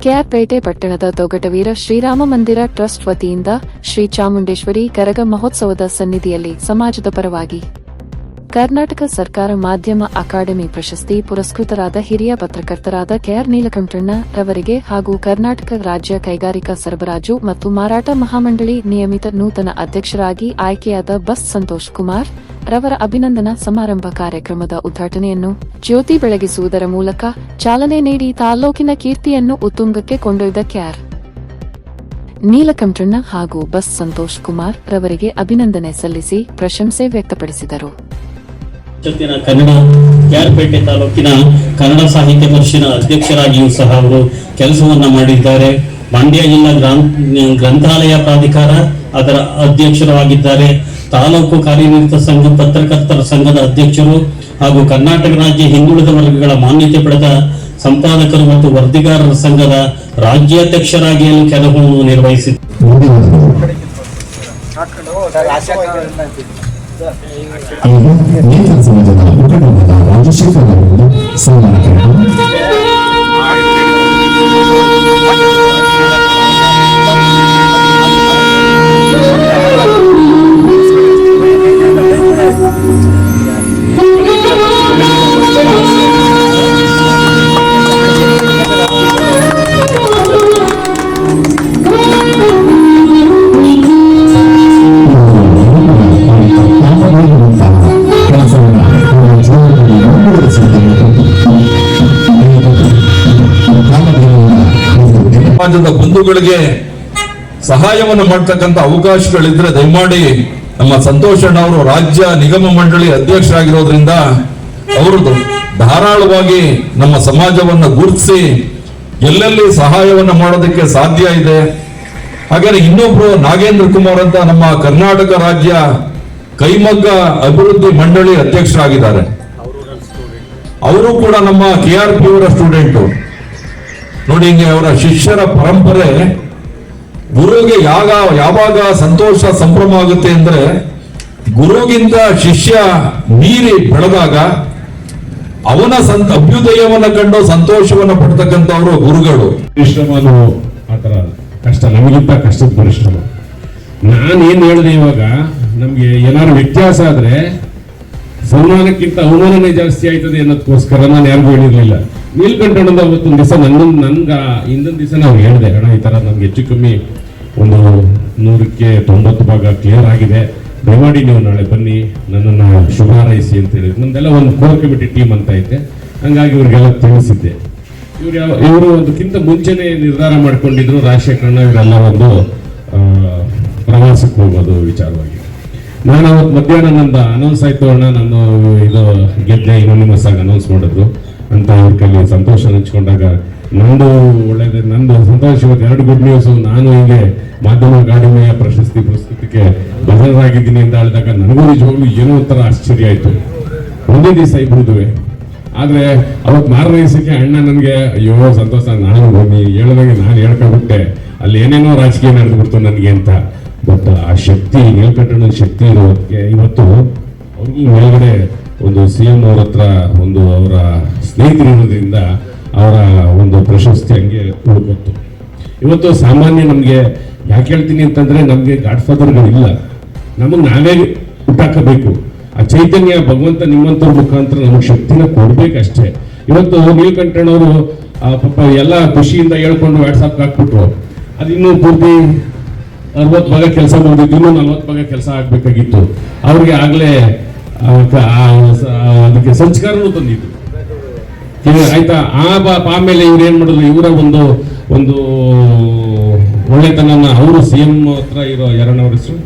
ಕೆಆರ್ಪೇಟೆ ಪಟ್ಟಣದ ತೊಗಟವೀರ ಶ್ರೀರಾಮ ಮಂದಿರ ಟ್ರಸ್ಟ್ ವತಿಯಿಂದ ಶ್ರೀ ಚಾಮುಂಡೇಶ್ವರಿ ಕರಗ ಮಹೋತ್ಸವದ ಸನ್ನಿಧಿಯಲ್ಲಿ ಸಮಾಜದ ಪರವಾಗಿ ಕರ್ನಾಟಕ ಸರ್ಕಾರ ಮಾಧ್ಯಮ ಅಕಾಡೆಮಿ ಪ್ರಶಸ್ತಿ ಪುರಸ್ಕೃತರಾದ ಹಿರಿಯ ಪತ್ರಕರ್ತರಾದ ಕೆಆರ್ ನೀಲಕಂಠಣ್ಣ ರವರಿಗೆ ಹಾಗೂ ಕರ್ನಾಟಕ ರಾಜ್ಯ ಕೈಗಾರಿಕಾ ಸರಬರಾಜು ಮತ್ತು ಮಾರಾಟ ಮಹಾಮಂಡಳಿ ನಿಯಮಿತ ನೂತನ ಅಧ್ಯಕ್ಷರಾಗಿ ಆಯ್ಕೆಯಾದ ಬಸ್ ಸಂತೋಷ್ ಕುಮಾರ್ ರವರ ಅಭಿನಂದನಾ ಸಮಾರಂಭ ಕಾರ್ಯಕ್ರಮದ ಉದ್ಘಾಟನೆಯನ್ನು ಜ್ಯೋತಿ ಬೆಳಗಿಸುವುದರ ಮೂಲಕ ಚಾಲನೆ ನೀಡಿ ತಾಲ್ಲೂಕಿನ ಕೀರ್ತಿಯನ್ನು ಉತ್ತುಂಗಕ್ಕೆ ಕೊಂಡೊಯ್ದ ಕೆಆರ್ ನೀಲಕಂಠಣ್ಣ ಹಾಗೂ ಬಸ್ ಸಂತೋಷ್ ಕುಮಾರ್ ರವರಿಗೆ ಅಭಿನಂದನೆ ಸಲ್ಲಿಸಿ ಪ್ರಶಂಸೆ ವ್ಯಕ್ತಪಡಿಸಿದರು. ಕನ್ನಡ ಕೆಆರ್ಪೇಟೆ ತಾಲೂಕಿನ ಕನ್ನಡ ಸಾಹಿತ್ಯ ಪರಿಷತ್ತಿನ ಅಧ್ಯಕ್ಷರಾಗಿಯೂ ಸಹ ಅವರು ಕೆಲಸವನ್ನ ಮಾಡಿದ್ದಾರೆ. ಮಂಡ್ಯ ಜಿಲ್ಲಾ ಗ್ರಂಥಾಲಯ ಪ್ರಾಧಿಕಾರ ಅದರ ಅಧ್ಯಕ್ಷರಾಗಿದ್ದಾರೆ. ತಾಲೂಕು ಕಾರ್ಯನಿರತ ಸಂಘ ಪತ್ರಕರ್ತರ ಸಂಘದ ಅಧ್ಯಕ್ಷರು ಹಾಗೂ ಕರ್ನಾಟಕ ರಾಜ್ಯ ಹಿಂದುಳಿದ ವರ್ಗಗಳ ಮಾನ್ಯತೆ ಪಡೆದ ಸಂಪಾದಕರು ಮತ್ತು ವರದಿಗಾರರ ಸಂಘದ ರಾಜ್ಯಾಧ್ಯಕ್ಷರಾಗಿಯೂ ಕೆಲಸವನ್ನು ನಿರ್ವಹಿಸಿದ್ದಾರೆ. ಸಮಾಜದ ಬಂಧುಗಳಿಗೆ ಸಹಾಯವನ್ನು ಮಾಡ್ತಕ್ಕಂಥ ಅವಕಾಶಗಳಿದ್ರೆ ದಯಮಾಡಿ ನಮ್ಮ ಸಂತೋಷಣ್ಣ ಅವರು ರಾಜ್ಯ ನಿಗಮ ಮಂಡಳಿ ಅಧ್ಯಕ್ಷರಾಗಿರೋದ್ರಿಂದ ಅವರು ಧಾರಾಳವಾಗಿ ನಮ್ಮ ಸಮಾಜವನ್ನು ಗುರುತಿಸಿ ಎಲ್ಲೆಲ್ಲಿ ಸಹಾಯವನ್ನು ಮಾಡೋದಕ್ಕೆ ಸಾಧ್ಯ ಇದೆ. ಹಾಗೆ ಇನ್ನೊಬ್ರು ನಾಗೇಂದ್ರ ಕುಮಾರ್ ಅಂತ ನಮ್ಮ ಕರ್ನಾಟಕ ರಾಜ್ಯ ಕೈಮಗ್ಗ ಅಭಿವೃದ್ಧಿ ಮಂಡಳಿ ಅಧ್ಯಕ್ಷರಾಗಿದ್ದಾರೆ. ಅವರು ಕೂಡ ನಮ್ಮ ಕೆಆರ್ಪಿ ಅವರ ಸ್ಟೂಡೆಂಟು. ನೋಡಿ, ಹಿಂಗೆ ಅವರ ಶಿಷ್ಯರ ಪರಂಪರೆ ಗುರುಗೆ ಯಾವಾಗ ಸಂತೋಷ ಸಂಭ್ರಮ ಆಗುತ್ತೆ ಅಂದ್ರೆ ಗುರುಗಿಂತ ಶಿಷ್ಯ ಮೀರಿ ಬೆಳೆದಾಗ ಅವನ ಅಭ್ಯುದಯವನ್ನ ಕಂಡು ಸಂತೋಷವನ್ನ ಪಡ್ತಕ್ಕಂಥವ್ರು ಗುರುಗಳು. ಪರಿಶ್ರಮನು ಆತರ ಕಷ್ಟ, ನಮಗಿಂತ ಕಷ್ಟದ ಪರಿಶ್ರಮ. ನಾನೇನ್ ಹೇಳಿದೆ, ಇವಾಗ ನಮ್ಗೆ ಏನಾದ್ರು ವ್ಯತ್ಯಾಸ ಆದ್ರೆ ಸನ್ಮಾನಕ್ಕಿಂತ ಅವಮಾನನೇ ಜಾಸ್ತಿ ಆಯ್ತದೆ ಅನ್ನೋದಕ್ಕೋಸ್ಕರ ನಾನು ಯಾರಿಗೂ ಹೇಳಿರ್ಲಿಲ್ಲ. ನೀಲ್ಕಂಠಣ್ಣದ ಅವತ್ತೊಂದು ದಿವಸ ಹಿಂದೊಂದು ದಿವಸ ನಾವು ಹೇಳಿದೆ, ಅಣ್ಣ ಈ ತರ ನಮ್ಗೆ ಹೆಚ್ಚು ಕಮ್ಮಿ ಒಂದು 100ಕ್ಕೆ 90 ಭಾಗ ಕ್ಲಿಯರ್ ಆಗಿದೆ, ದಯಮಾಡಿ ನೀವು ನಾಳೆ ಬನ್ನಿ ನನ್ನನ್ನು ಶುಭ ಹಾರೈಸಿ ಅಂತ ಹೇಳಿದ್ರು. ನಮ್ದೆಲ್ಲ ಒಂದು ಕೋರ್ ಕಮಿಟಿ ಟೀಮ್ ಅಂತ ಐತೆ, ಹಂಗಾಗಿ ಇವ್ರಿಗೆಲ್ಲ ತಿಳಿಸಿದ್ದೆ. ಇವರು ಒಂದಕ್ಕಿಂತ ಮುಂಚೆನೆ ನಿರ್ಧಾರ ಮಾಡ್ಕೊಂಡಿದ್ರು, ರಾಜಶೇಖರಣ್ಣ ಇವರೆಲ್ಲ ಒಂದು ಪ್ರವಾಸಕ್ಕೆ ಹೋಗೋದು ವಿಚಾರವಾಗಿ. ನಾನು ಅವತ್ತು ಮಧ್ಯಾಹ್ನ ನಂದು ಅನೌನ್ಸ್ ಆಯ್ತು, ಅಣ್ಣ ನಾನು ಇದು ಗೆದ್ದೆ ಇನೋನಿಮಸ್ ಆಗಿ ಅನೌನ್ಸ್ ಮಾಡಿದ್ರು ಅಂತ ಅವ್ರ ಕೈಲಿ ಸಂತೋಷ ಹಂಚ್ಕೊಂಡಾಗ ನಂದು ಒಳ್ಳೇದು, ನಂದು ಸಂತೋಷ. ಇವತ್ತು 2 ಗುಡ್ ನ್ಯೂಸ್. ನಾನು ಹೀಗೆ ಮಾಧ್ಯಮ ಅಕಾಡೆಮಿಯ ಪ್ರಶಸ್ತಿಗೆ ಬದಲಾಗಿದ್ದೀನಿ ಅಂತ ಹೇಳಿದಾಗ ನನಗೂ ನಿಜವಾಗ್ಲೂ ಏನೋ ಒಂಥರ ಆಶ್ಚರ್ಯ ಆಯ್ತು. ಒಂದೇ ದಿವಸ ಇಬ್ಬರುದುವೆ. ಆದ್ರೆ ಅವತ್ತು ಮಾರನೇ ದಿವಸಕ್ಕೆ ಅಣ್ಣ ನನಗೆ ಅಯ್ಯೋ ಸಂತೋಷ, ನಾನು ಹೇಳಿದಾಗ ನಾನು ಹೇಳ್ಕೊಂಡ್ಬಿಟ್ಟೆ, ಅಲ್ಲಿ ಏನೇನೋ ರಾಜಕೀಯ ನಡೆದ್ಬಿಡ್ತು ನನಗೆ ಅಂತ. ಬಟ್ ಆ ಶಕ್ತಿ, ನೀಲಕಂಠಣ್ಣನ ಶಕ್ತಿ ಇರೋದಕ್ಕೆ ಇವತ್ತು ಅವ್ರಿಗೂ ಮೇಲ್ಗಡೆ ಒಂದು CM ಅವ್ರ ಹತ್ರ ಒಂದು ಅವರ ಸ್ನೇಹಿತರಿರೋದ್ರಿಂದ ಅವರ ಒಂದು ಪ್ರಶಸ್ತಿ ಹಂಗೆ ಉಳ್ಕೊತ್ತು. ಇವತ್ತು ಸಾಮಾನ್ಯ ನಮ್ಗೆ ಯಾಕೆ ಹೇಳ್ತೀನಿ ಅಂತಂದ್ರೆ, ನಮ್ಗೆ ಗಾಡ್ ಫಾದರ್ಗಳಿಲ್ಲ, ನಮಗ್ ನಾವೇ ಹುಟ್ಟಾಕಬೇಕು. ಆ ಚೈತನ್ಯ ಭಗವಂತ ನಿಮ್ಮಂತವ್ರ ಮುಖಾಂತರ ನಮಗೆ ಶಕ್ತಿನ ಕೊಡ್ಬೇಕಷ್ಟೇ. ಇವತ್ತು ನೀಲಕಂಠಣ್ಣವರು ಪಾಪ ಎಲ್ಲ ಖುಷಿಯಿಂದ ಹೇಳ್ಕೊಂಡು ವಾಟ್ಸಾಪ್ ಹಾಕ್ಬಿಟ್ರು. ಅದಿನ್ನೂ ಪೂರ್ತಿ 60 ಭಾಗ ಕೆಲಸ ಮಾಡಿದ್ದು, ಇನ್ನೂ 40 ಭಾಗ ಕೆಲಸ ಆಗ್ಬೇಕಾಗಿತ್ತು. ಅವ್ರಿಗೆ ಆಗ್ಲೇ ಅದಕ್ಕೆ ಸಂಸ್ಕಾರನೂ ತಂದಿದ್ದು ಆಯ್ತಾ. ಆಮೇಲೆ ಇವ್ರು ಏನ್ ಮಾಡಿದ್ರು, ಇವರ ಒಂದು ಒಳ್ಳೆತನ ಅವರು CM ಹತ್ರ ಇರೋ ಯಾರನ್ನವ್ರ ಹೆಸರು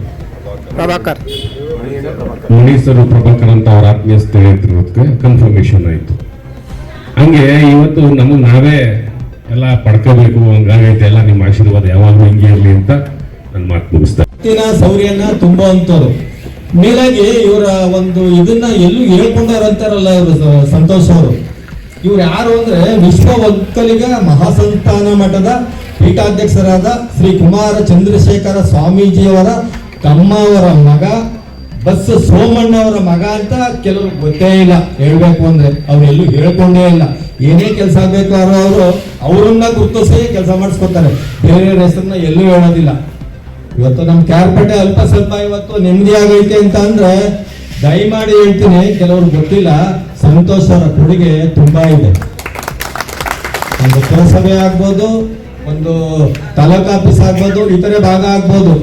ಮಣೀಸರು ಪ್ರಭಾಕರ್ ಅಂತ ಅವ್ರ ಆತ್ಮೀಯ ಸ್ನೇಹಿತರಿಗೆ ಕನ್ಫರ್ಮೇಶನ್ ಆಯ್ತು. ಹಂಗೆ ಇವತ್ತು ನಮಗ್ ನಾವೇ ಎಲ್ಲ ಪಡ್ಕೋಬೇಕು, ಹಂಗಾಗೈತೆ ಎಲ್ಲ ನಿಮ್ಮ ಆಶೀರ್ವಾದ ಯಾವಾಗಲೂ ಹಿಂಗೆ ಇರ್ಲಿ ಅಂತ ನನ್ನ ಮಾತು ಮುಗಿಸ್ತಾರೆ. ಸೌರ್ಯನ ತುಂಬುವಂತವ್ರು ಮೇಲಾಗಿ ಇವರ ಒಂದು ಇದನ್ನ ಎಲ್ಲೂ ಹೇಳ್ಕೊಂಡಾರಂತಾರಲ್ಲ ಇವರು ಸಂತೋಷ್ ಅವರು. ಇವ್ರು ಯಾರು ಅಂದ್ರೆ ವಿಶ್ವ ಒಕ್ಕಲಿಗ ಮಹಾಸಂಸ್ಥಾನ ಮಠದ ಪೀಠಾಧ್ಯಕ್ಷರಾದ ಶ್ರೀ ಕುಮಾರ ಚಂದ್ರಶೇಖರ ಸ್ವಾಮೀಜಿಯವರ ತಮ್ಮವರ ಮಗ, ಬಸ್ ಸೋಮಣ್ಣ ಅವರ ಮಗ ಅಂತ ಕೆಲವ್ರಿಗೆ ಗೊತ್ತೇ ಇಲ್ಲ. ಹೇಳ್ಬೇಕು ಅಂದ್ರೆ ಅವ್ರೆಲ್ಲೂ ಹೇಳ್ಕೊಂಡೇ ಇಲ್ಲ. ಏನೇ ಕೆಲಸ ಆಗಬೇಕು ಅವರು ಅವರನ್ನ ಗುರುತಿಸಿ ಕೆಲಸ ಮಾಡಿಸ್ಕೊತಾರೆ. ಬೇರೆ ಹೆಸರನ್ನ ಎಲ್ಲೂ ಹೇಳೋದಿಲ್ಲ. ಇವತ್ತು ನಮ್ಮ ಕ್ಯಾರ್ಪೇಟೆ ಅಲ್ಪ ಸ್ವಲ್ಪ ಇವತ್ತು ನೆಮ್ಮದಿ ಆಗೈತೆ ಅಂತ ಅಂದ್ರೆ ದಯಮಾಡಿ ಹೇಳ್ತೀನಿ, ಕೆಲವರು ಗೊತ್ತಿಲ್ಲ, ಸಂತೋಷ್ ಅವರ ಕೊಡುಗೆ ತುಂಬಾ ಇದೆ. ಒಂದು ಪುರಸಭೆ ಆಗ್ಬೋದು, ಒಂದು ತಾಲೂಕ್ ಆಫೀಸ್ ಆಗ್ಬೋದು, ಇತರೆ ಭಾಗ ಆಗ್ಬೋದು,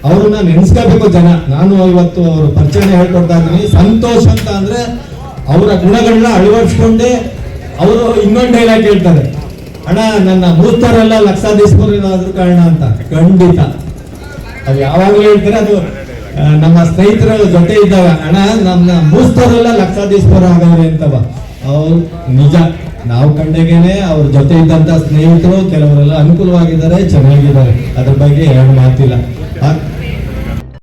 ಅವ್ರನ್ನ ನೆನೆಸ್ಕೋಬೇಕು ಜನ. ನಾನು ಇವತ್ತು ಅವ್ರ ಪರಿಚಯ ಹೇಳ್ಕೊಡ್ತಾ ಇದ್ದೀನಿ. ಸಂತೋಷ್ ಅಂತ ಅಂದ್ರೆ ಅವರ ಗುಣಗಳನ್ನ ಅಳವಡಿಸ್ಕೊಂಡೆ ಅವರು ಇನ್ನೊಂದು ಡೈಲಾಗ್ ಹೇಳ್ತಾರೆ, ಅಣ್ಣ ನನ್ನ ಮೂಸ್ತರೆಲ್ಲ ಲಕ್ಷಾಧೀಶ್ವರನಾದ್ರೂ ಕಾರಣ ಅಂತ. ಖಂಡಿತ ಅವು ಯಾವಾಗಲೂ ಹೇಳ್ತಾರೆ. ಅದು ನಮ್ಮ ಸ್ನೇಹಿತರ ಜೊತೆ ಇದ್ದಾಗ, ಅಣ್ಣ ನಮ್ಮ ಮೂಸ್ತರೆಲ್ಲ ಲಕ್ಷಾಧೀಶ್ವರ ಆಗವ್ರೆ ಅಂತವ. ಅವ್ರು ನಿಜ, ನಾವು ಕಂಡಾಗೇನೆ ಅವ್ರ ಜೊತೆ ಇದ್ದಂತ ಸ್ನೇಹಿತರು ಕೆಲವರೆಲ್ಲ ಅನುಕೂಲವಾಗಿದ್ದಾರೆ, ಚೆನ್ನಾಗಿದ್ದಾರೆ. ಅದ್ರ ಬಗ್ಗೆ ಎರಡು ಮಾತಿಲ್ಲ.